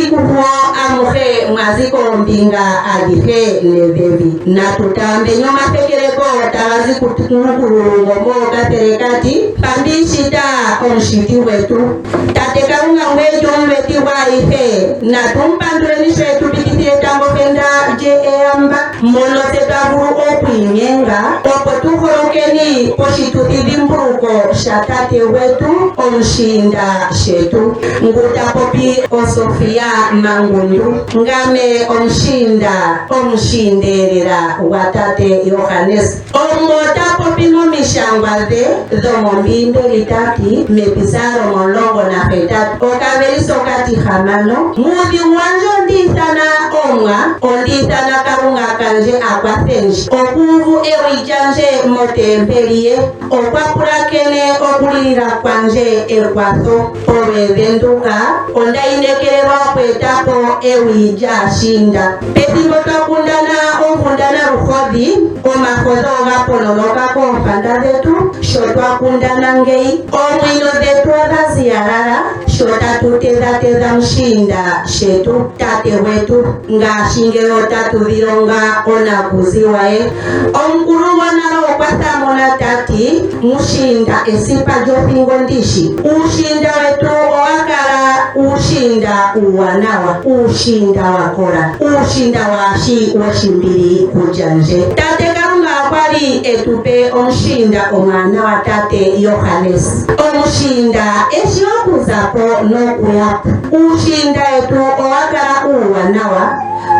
usiku huo amuhe mwaziko mbinga adihe levevi na tutambe nyoma pekereko tawazi kutukurungo moka terekati pambishita onshiti wetu tatekarunga mwejo mweti waihe na tumpandureni shetu bikitiye tango penda je eamba molo tetavuru okuinyenga opo tuhorokeni poshitutidimburuko shatate wetu onshinda shetu ngutapopi osofia mangundu ngame omshinderera watate Yohanes omotapopi nomishangwaze dhomombinde litati mepisaro molongo na hetatu okaveriso kati hamano mudi wanjo ndithana omwa ondithana karunga kanje akwatenji okuvu ewijanje motempelie okwakurakene okulirira kwanje ekwaso owevenduka ondainekererwa kwetapo ewija shinda pethimbo twakundana onkundana ruhodhi omahodho ogapononoka koompanda dhetu sho twakundana ngei omwino dhetu odhaziyalala sho tatutedhatedha mshinda shetu tate wetu ngaashi ngelo tatudhilonga onakuziwaye omukulu gonalo okwathamona tati mushinda esipa lyothingo ndishi ushinda wetu owakala ushinda uwanawa ushinda wakola ushinda washi woshimbili kujanje tate Kalunga akwali etupe omushinda omwana wa tate Yohanes omushinda eshi okuzapo n'okuyapo ushinda etu owakala uwanawa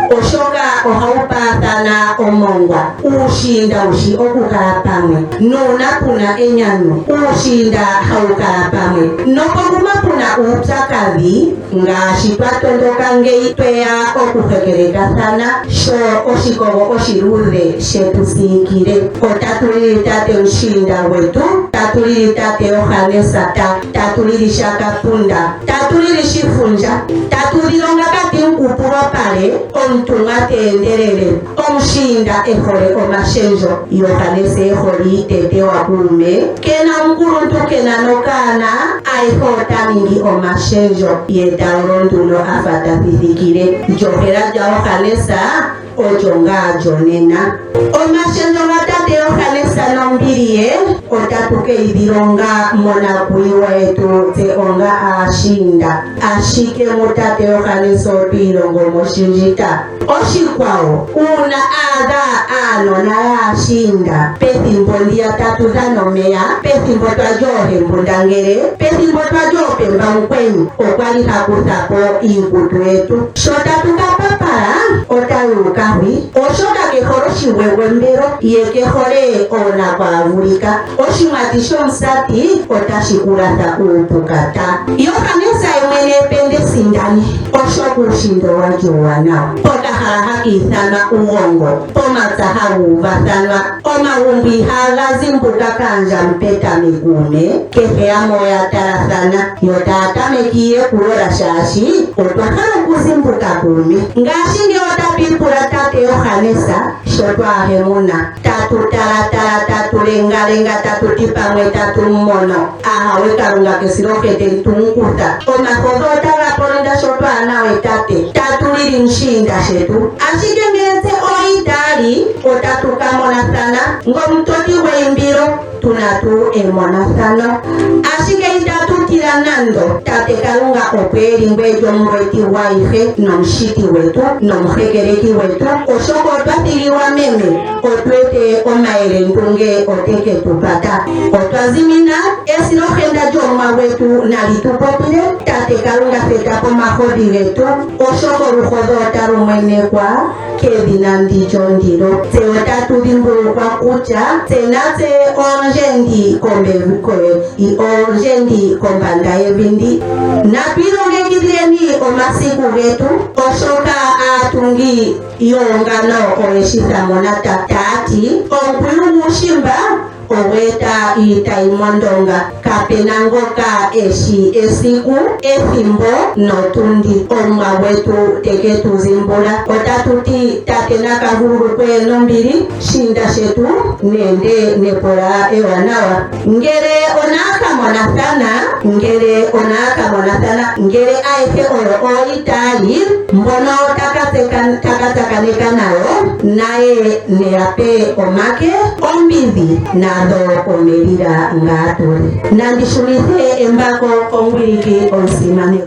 oshoka ohaupathana omongwa ushinda ushi okukala pamwe nuna kuna enyano ushinda haukala pamwe nopokuma kuna upyakadhi ngaashi twatondoka ngei tweya okuhekelekathana sho oshikogo oshiluudhe shetusiikile otatulili tate nshinda wetu tatulili tate Yohanesa tatulili shakapunda tatulili shifunja tatulilonga kati nkupulo pale omutumwa tenderere omushinda ehole omashenjo Yohanese eholi tete wa kuume kena omukuluntu kena nokana aihota ningi omashenjo yetawolonduno afatathithikile johera ja Yohanesa ojo ngaajonena omashenjo ga tate Yohanesa nombiriye otatukeidhilonga monakuyiwa yetu te onga ashinda ashike mutate Yohanesa otwilongo moshinjita oshikwawo una adha anona yashinda pethimbo ndiya tatudhana omeya pethimbo twajohe mbundangele pethimbo twajopemba mukwenyu okwali hakuthapo iikutu yetu sho tatukapapala otayukahwi oshoka kehole oshiwewembelo yekehole onakwavulika oshimwati shomusati otashikulatha uupukata Yohanesa imwene epende sindani oshoka ushindo wajo wanawa pokahala hakiithanwa uwongo pomatsaha wuuvathanwa omawumbi haga zimbuka kanja mpeta migume kehe yamo yatalathana yo taatamekile kulola shaashi otwahala okuzimbuka kume ngaashi nge otapipula tate Yohanesa sho twahemuna tatutalatala tatulengalenga tatuti pamwe tatumumono ahawe Kalunga kesilohete litumukutha omahodho otagapolinda sho twanawe tate tatulili mshinda shetu ashike ngeze oitali otatukamonathana ngomutoti weimbilo tunatu emonathano ashike itatutila nando tate Kalunga okwelingwe lyomulweti waife nomushiti wetu nomuhekeleki wetu oshoka otwathiliwa meme otwete omayele ndunge oteke tupata otwazimina esilohenda lyomwa wetu nalitupopile tate Kalunga fetapo mahodhi getu oshoka oluhodho otalumwenekwa kedhina ndijo ndilo tse otatudhimbulukwa kutya tse natse onjendi kombanda yevindi natwilongekidhileni omasiku getu oshoka atungi yongano oyeshithamona tati omukwilu mushimba oweta itaimondonga kapena ngoka eshi esiku ethimbo notundi omwa wetu teke tuzimbula otatuti tatena kahulukwe nombili shinda shetu nende nepola ewanawa ngele onakamonathana ngele aike oyo oitali mbono takatakaneka nayo naye neyape omake ombidhi nadho omelira ngatuli nandishunithe embako kongwiliki onsimane